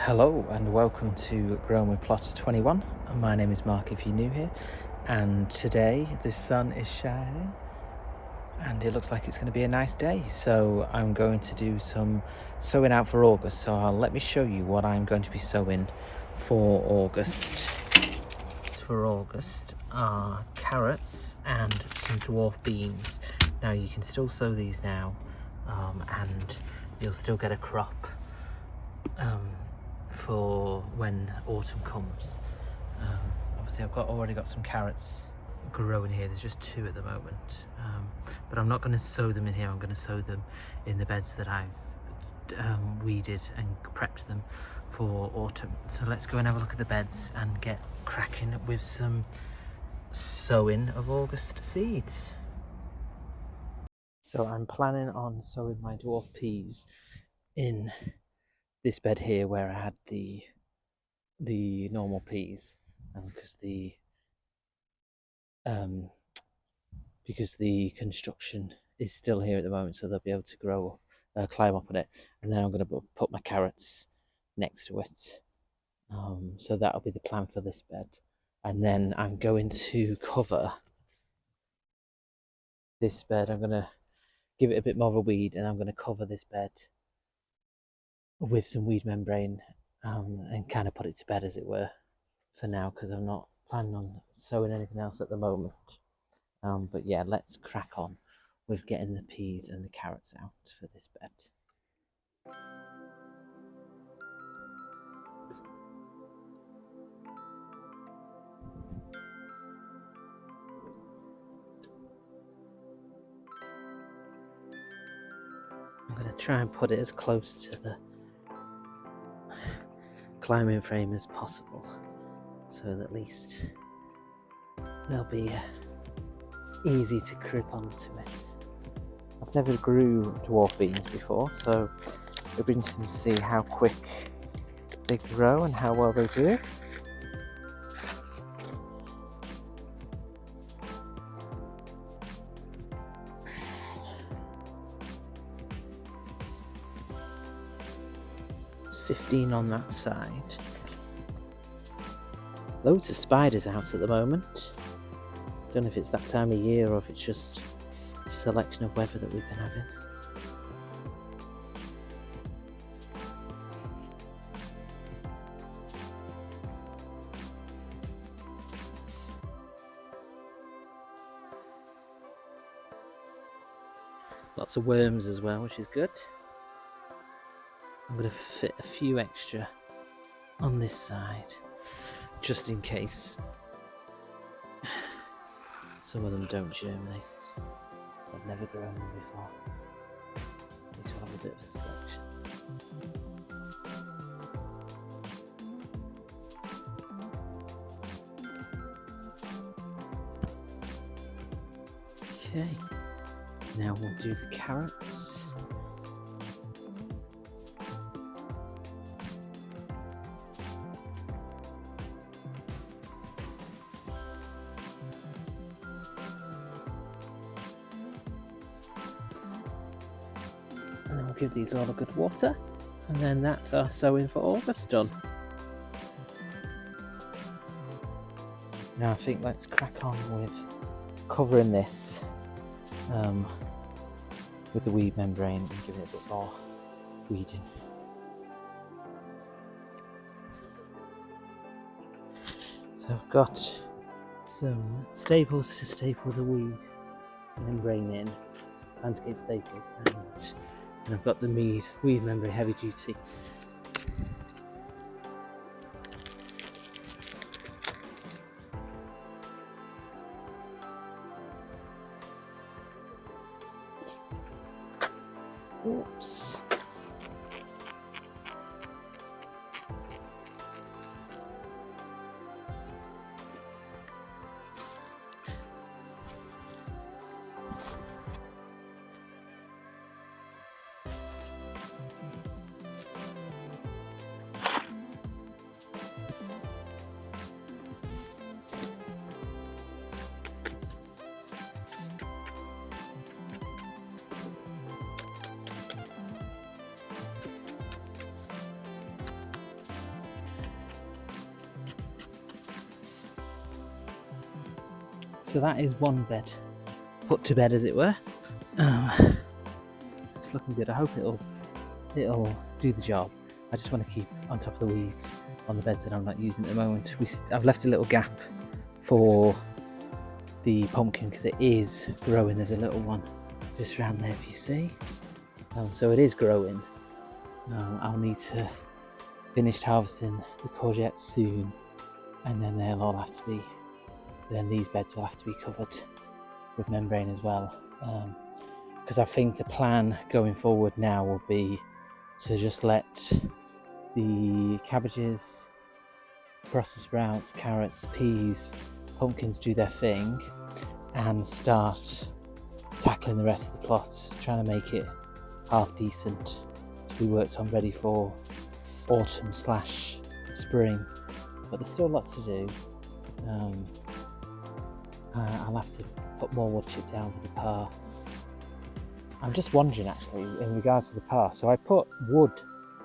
Hello and welcome to Growing with Plot 21. My name is Mark if you're new here, and today the sun is shining and it looks like it's going to be a nice day, so I'm going to do some sowing out for August. So let me show you what I'm going to be sowing for August. For August are carrots and some dwarf beans. Now you can still sow these now and you'll still get a crop for when autumn comes. Obviously I've already got some carrots growing here. There's just two at the moment, but I'm not going to sow them in here. I'm going to sow them in the beds that I've weeded and prepped them for autumn. So let's go and have a look at the beds and get cracking with some sowing of August seeds. So I'm planning on sowing my dwarf peas in this bed here where I had the normal peas, because the construction is still here at the moment, so they'll be able to climb up on it. And then I'm going to put my carrots next to it. So that'll be the plan for this bed. And then I'm going to cover this bed. I'm going to give it a bit more of a weed, and I'm going to cover this bed with some weed membrane and kind of put it to bed, as it were, for now, because I'm not planning on sowing anything else at the moment. But yeah, let's crack on with getting the peas and the carrots out for this bed. I'm going to try and put it as close to the climbing frame as possible, so that at least they'll be easy to grip onto it. I've never grew dwarf beans before, so it'll be interesting to see how quick they grow and how well they do. It's 15 on that side. Loads of spiders out at the moment. Don't know if it's that time of year or if it's just a selection of weather that we've been having. Lots of worms as well, which is good. I'm going to fit a few extra on this side, just in case some of them don't germinate. I've never grown them before. These will have a bit of a selection. Okay, now we'll do the carrots. And then we'll give these all a good water, and then that's our sowing for August done. Now I think let's crack on with covering this with the weed membrane and give it a bit more weeding. So I've got some staples to staple the weed membrane in, landscape staples, and I've got the weed membrane heavy duty. Oops. so that is one bed put to bed, as it were. It's looking good. I hope it'll do the job. I just want to keep on top of the weeds on the beds that I'm not using at the moment. I've left a little gap for the pumpkin because it is growing. There's a little one just around there, if you see. So it is growing. I'll need to finish harvesting the courgettes soon, and then they'll all have to be. Then these beds will have to be covered with membrane as well. Because I think the plan going forward now will be to just let the cabbages, Brussels sprouts, carrots, peas, pumpkins do their thing, and start tackling the rest of the plot, trying to make it half decent to be worked on, ready for autumn/spring. But there's still lots to do. I'll have to put more wood chip down for the paths. I'm just wondering actually in regards to the path. So I put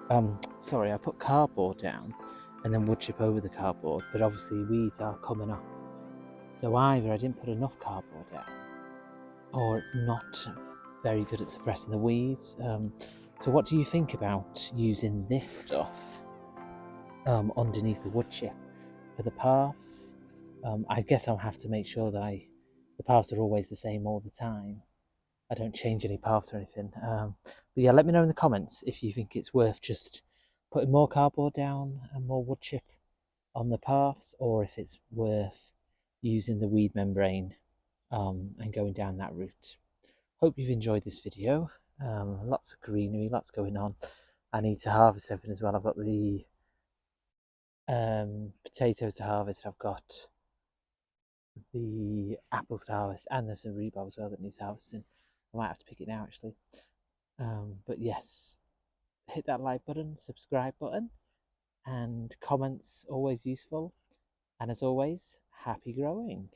I put cardboard down and then wood chip over the cardboard, but obviously weeds are coming up. So either I didn't put enough cardboard down, or it's not very good at suppressing the weeds. So what do you think about using this stuff underneath the wood chip for the paths? I guess I'll have to make sure that the paths are always the same all the time. I don't change any paths or anything. But yeah, let me know in the comments if you think it's worth just putting more cardboard down and more wood chip on the paths, or if it's worth using the weed membrane and going down that route. Hope you've enjoyed this video. Lots of greenery, lots going on. I need to harvest everything as well. I've got the potatoes to harvest. I've got the apples to harvest, and there's some rhubarb as well that needs harvesting. I might have to pick it now actually. But yes, hit that like button, subscribe button, and comments always useful. And as always, happy growing.